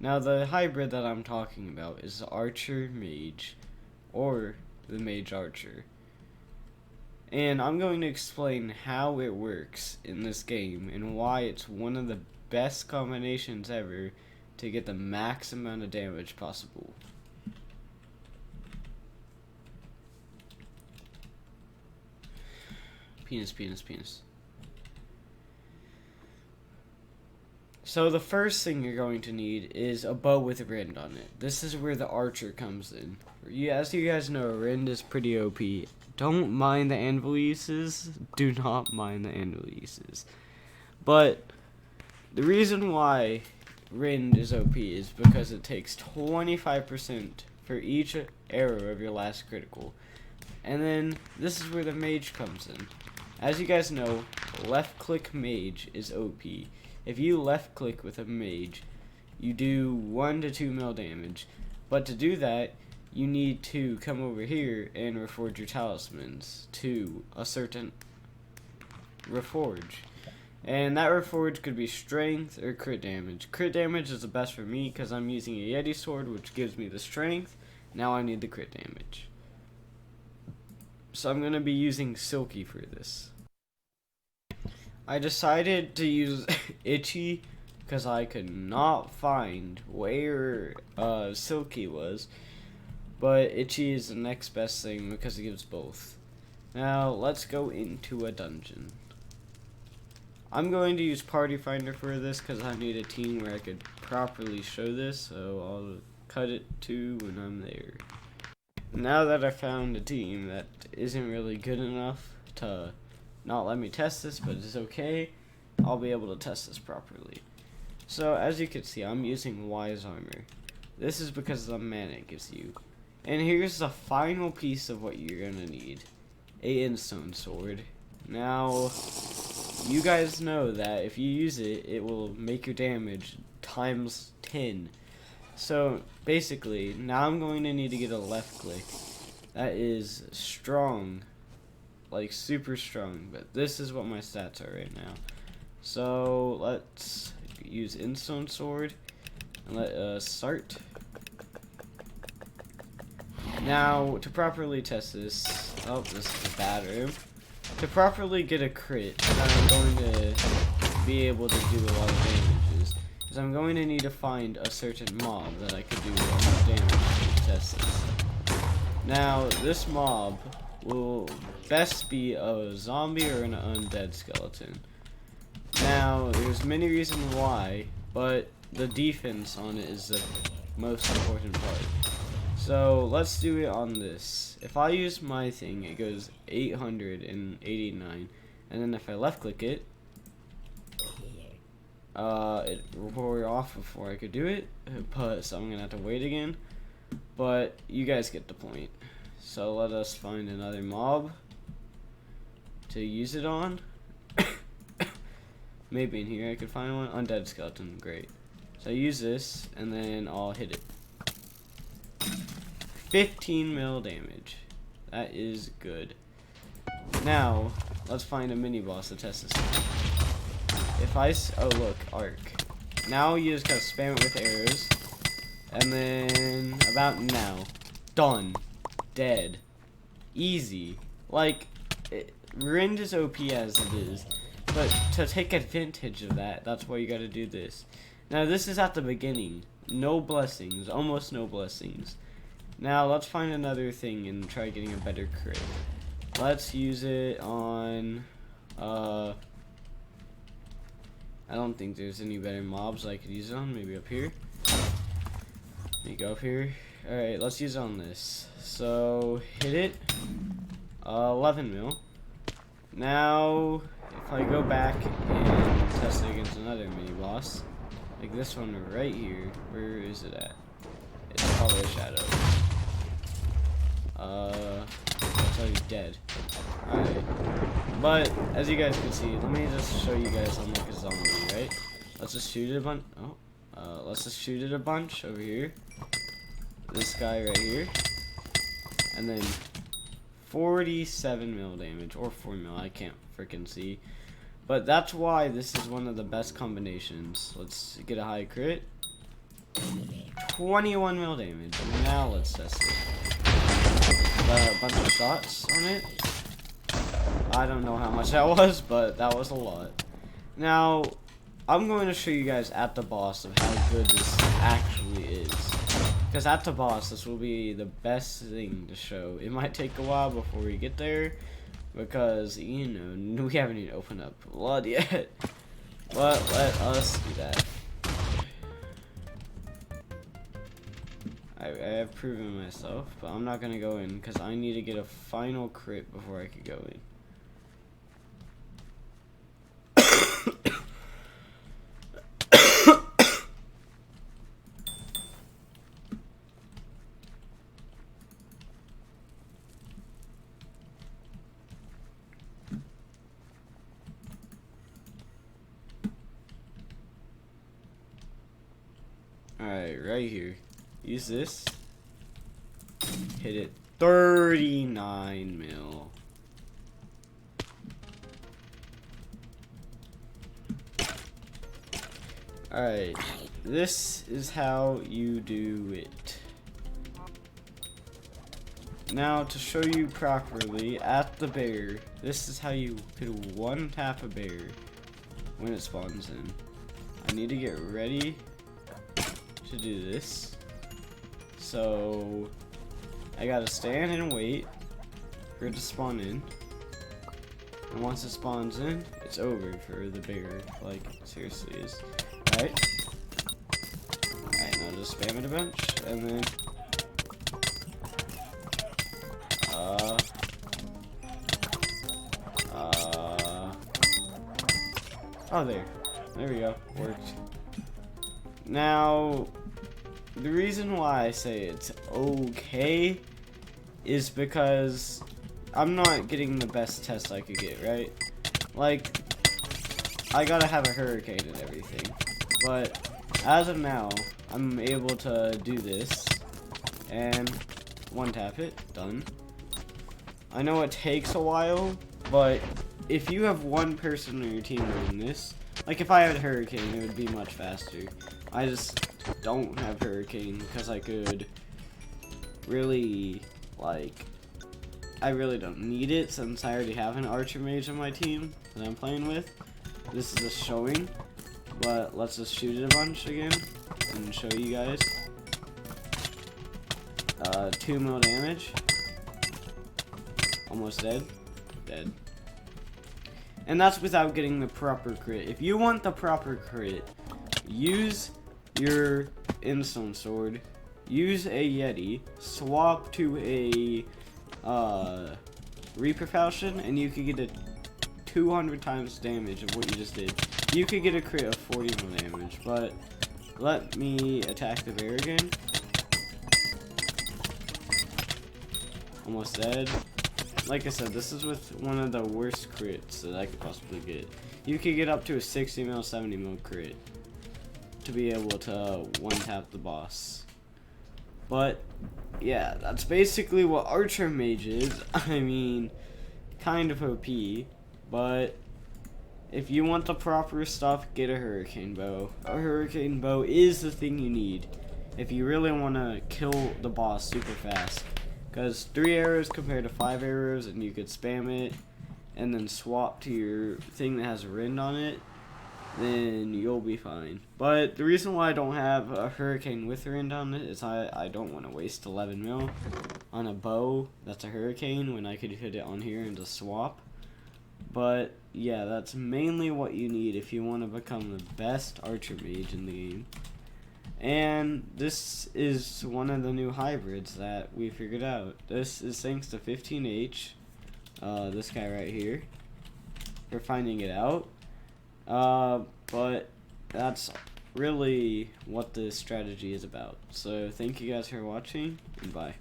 Now the hybrid that I'm talking about is the Archer Mage, or the Mage Archer. And I'm going to explain how it works in this game and why it's one of the best combinations ever to get the max amount of damage possible. Penis, penis, penis. So the first thing you're going to need is a bow with a rend on it. This is where the archer comes in. As you guys know, rend is pretty OP. Don't mind the anvil uses. Do not mind the anvil uses. But the reason why rend is OP is because it takes 25% for each arrow of your last critical. And then this is where the mage comes in. As you guys know, left click mage is OP. If you left click with a mage, you do 1 to 2 mil damage. But to do that, you need to come over here and reforge your talismans to a certain reforge. And that reforge could be strength or crit damage. Crit damage is the best for me because I'm using a Yeti sword, which gives me the strength. Now I need the crit damage. So I'm going to be using Silky for this. I decided to use Itchy because I could not find where Silky was. But Itchy is the next best thing because it gives both. Now let's go into a dungeon. I'm going to use Party Finder for this because I need a team where I could properly show this. So I'll cut it to when I'm there. Now that I found a team that isn't really good enough to not let me test this, but it's okay, I'll be able to test this properly. So as you can see, I'm using Wise Armor. This is because of the mana it gives you. And here's the final piece of what you're gonna need. A Instone Sword. Now, you guys know that if you use it, it will make your damage times 10. So basically, now I'm going to need to get a left click that is strong, like super strong, but this is what my stats are right now. So let's use Instone Sword and let us start. Now to properly test this, oh, this is the bad room. To properly get a crit that I'm going to be able to do a lot of damages, is I'm going to need to find a certain mob that I could do enough damage to test this. Now this mob will best be a zombie or an undead skeleton. Now there's many reasons why, but the defense on it is the most important part. So let's do it on this. If I use my thing, it goes 889, and then if I left click it, it wore off before I could do it, but so I'm gonna have to wait again. But you guys get the point. So let us find another mob to use it on. Maybe in here I could find one. Undead skeleton, great. So I use this, and then I'll hit it. 15 mil damage. That is good. Now, let's find a mini boss to test this on. If I, oh look, arc. Now you just gotta spam it with arrows. And then, about now. Done. Dead. Easy. Like, rend is OP as it is. But to take advantage of that, that's why you gotta do this. Now this is at the beginning. No blessings. Almost no blessings. Now let's find another thing and try getting a better crit. Let's use it on, I don't think there's any better mobs I could use it on. Maybe up here. Let me go up here. Alright, let's use it on this. So, hit it. 11 mil. Now, if I go back and test it against another mini boss, like this one right here, where is it at? It's probably a shadow. It's already dead. Alright. But, as you guys can see, let me just show you guys I'm like a zombie, right? Let's just shoot it a bunch. Oh. Let's just shoot it a bunch over here. This guy right here. And then 47 mil damage. Or 4 mil, I can't freaking see. But that's why this is one of the best combinations. Let's get a high crit. 21 mil damage. Now let's test it. A bunch of shots on it. I don't know how much that was, but that was a lot. Now, I'm going to show you guys at the boss of how good this actually is. Because at the boss, this will be the best thing to show. It might take a while before we get there, because, you know, we haven't even opened up blood yet. But let us do that. I have proven myself, but I'm not going to go in, because I need to get a final crit before I could go in. Alright, right here. Use this. Hit it. 39 mil. Alright, this is how you do it. Now, to show you properly, at the bear, this is how you could one tap a bear when it spawns in. I need to get ready to do this. So, I gotta stand and wait for it to spawn in. And once it spawns in, it's over for the bear. Like, seriously is. Alright. Alright, now just spam it a bunch, and then oh, there we go, worked. Now, the reason why I say it's okay is because I'm not getting the best test I could get, right? Like, I gotta have a hurricane and everything, but as of now, I'm able to do this, and one tap it, done. I know it takes a while, but if you have one person on your team doing this, like if I had hurricane, it would be much faster. I just don't have hurricane because I could really, like, I really don't need it since I already have an archer mage on my team that I'm playing with. This is just showing, but let's just shoot it a bunch again and show you guys. 2 mil damage. Almost dead. Dead. And that's without getting the proper crit. If you want the proper crit, use your Instone Sword, use a Yeti, swap to a Reaper Falchion, and you could get a 200 times damage of what you just did. You could get a crit of 40 mil damage, but let me attack the bear again. Almost dead. Like I said, this is with one of the worst crits that I could possibly get. You could get up to a 60 mil, 70 mil crit to be able to one-tap the boss. But, yeah, that's basically what Archer Mage is. I mean, kind of OP, but if you want the proper stuff, get a Hurricane Bow. A Hurricane Bow is the thing you need if you really want to kill the boss super fast. Because 3 arrows compared to 5 arrows, and you could spam it and then swap to your thing that has a rend on it, then you'll be fine. But the reason why I don't have a hurricane with a rend on it is I don't want to waste 11 mil on a bow that's a hurricane when I could hit it on here and just swap. But yeah, that's mainly what you need if you want to become the best archer mage in the game. And this is one of the new hybrids that we figured out. This is thanks to 15H, this guy right here, for finding it out. But that's really what this strategy is about. So thank you guys for watching, and bye.